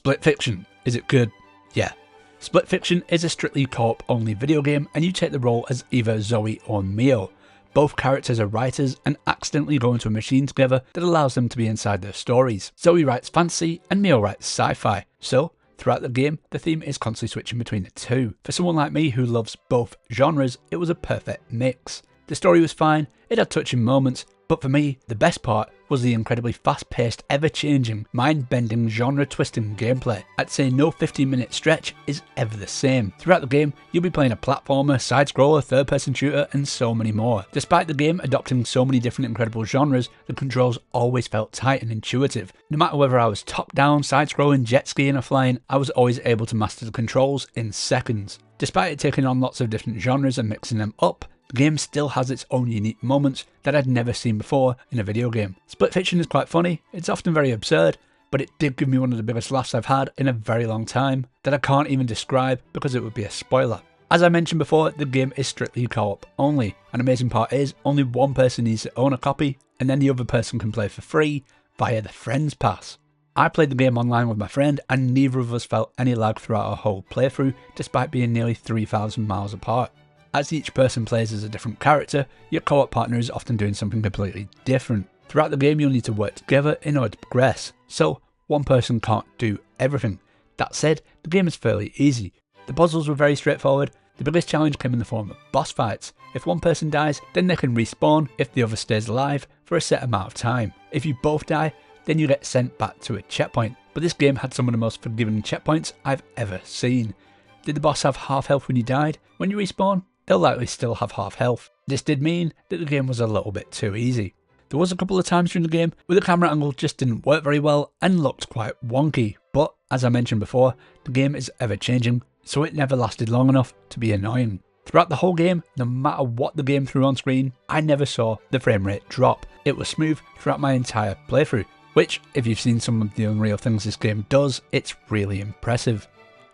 Split Fiction. Is it good? Yeah. Split Fiction is a strictly co-op only video game, and you take the role as either Zoe or Mio. Both characters are writers and accidentally go into a machine together that allows them to be inside their stories. Zoe writes fantasy and Mio writes sci-fi, so throughout the game the theme is constantly switching between the two. For someone like me who loves both genres, it was a perfect mix. The story was fine, it had touching moments, but for me, the best part was the incredibly fast-paced, ever-changing, mind-bending, genre-twisting gameplay. I'd say no 15-minute stretch is ever the same. Throughout the game, you'll be playing a platformer, side-scroller, third-person shooter, and so many more. Despite the game adopting so many different incredible genres, the controls always felt tight and intuitive. No matter whether I was top-down, side-scrolling, jet-skiing, or flying, I was always able to master the controls in seconds. Despite it taking on lots of different genres and mixing them up, the game still has its own unique moments that I'd never seen before in a video game. Split Fiction is quite funny, it's often very absurd, but it did give me one of the biggest laughs I've had in a very long time that I can't even describe because it would be a spoiler. As I mentioned before, the game is strictly co-op only. An amazing part is only one person needs to own a copy, and then the other person can play for free via the Friends Pass. I played the game online with my friend and neither of us felt any lag throughout our whole playthrough despite being nearly 3,000 miles apart. As each person plays as a different character, your co-op partner is often doing something completely different. Throughout the game you'll need to work together in order to progress, so one person can't do everything. That said, the game is fairly easy. The puzzles were very straightforward. The biggest challenge came in the form of boss fights. If one person dies, then they can respawn if the other stays alive for a set amount of time. If you both die, then you get sent back to a checkpoint. But this game had some of the most forgiving checkpoints I've ever seen. Did the boss have half health when you died? When you respawn, they'll likely still have half health. This did mean that the game was a little bit too easy. There was a couple of times during the game where the camera angle just didn't work very well and looked quite wonky, but as I mentioned before, the game is ever changing, so it never lasted long enough to be annoying. Throughout the whole game, no matter what the game threw on screen, I never saw the frame rate drop. It was smooth throughout my entire playthrough, which, if you've seen some of the unreal things this game does, it's really impressive.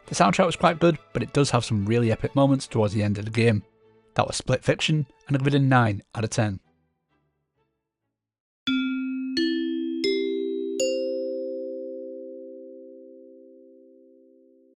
The soundtrack was quite good, but it does have some really epic moments towards the end of the game. That was Split Fiction, and I give it a 9 out of 10.